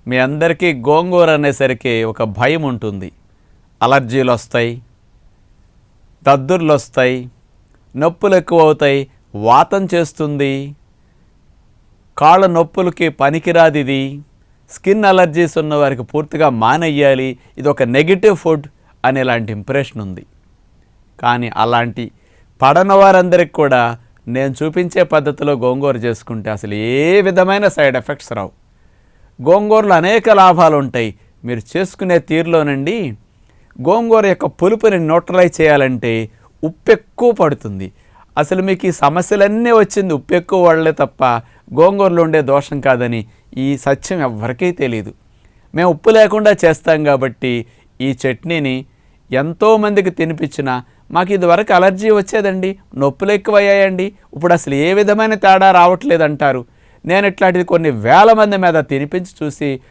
మీ అందరికీ గోంగూర అనేసరికి ఒక భయం ఉంటుంది. అలర్జీలు వస్తాయి, దద్దుర్లు వస్తాయి, నొప్పులు ఎక్కువ అవుతాయి, వాతం చేస్తుంది, కాళ్ళ నొప్పులకి పనికిరాదు, ఇది స్కిన్ అలర్జీస్ ఉన్న వారికి పూర్తిగా మానేయాలి, ఇది ఒక నెగిటివ్ ఫుడ్ అనేలాంటి ఇంప్రెషన్ ఉంది. కానీ అలాంటి పడని వారందరికి కూడా నేను చూపించే పద్ధతిలో గోంగూర చేసుకుంటే అసలు ఏ విధమైన సైడ్ ఎఫెక్ట్స్ రావు. గోంగూరలో అనేక లాభాలు ఉంటాయి. మీరు చేసుకునే తీరులోనండి గోంగూర యొక్క పులుపుని న్యూట్రలైజ్ చేయాలంటే ఉప్పు ఎక్కువ పడుతుంది. అసలు మీకు ఈ సమస్యలన్నీ వచ్చింది ఉప్పు ఎక్కువ వాడలే తప్ప గోంగూరలో ఉండే దోషం కాదని ఈ సత్యం ఎవరికీ తెలియదు. మేము ఉప్పు లేకుండా చేస్తాం కాబట్టి ఈ చట్నీని ఎంతోమందికి తినిపించినా మాకు ఇదివరకు అలర్జీ వచ్చేదండి, నొప్పులు ఎక్కువయ్యాయండి, ఇప్పుడు అసలు ఏ విధమైన తేడా రావట్లేదు అంటారు. నేను ఇట్లాంటిది కొన్ని వేల మంది మీద తినిపించి చూసి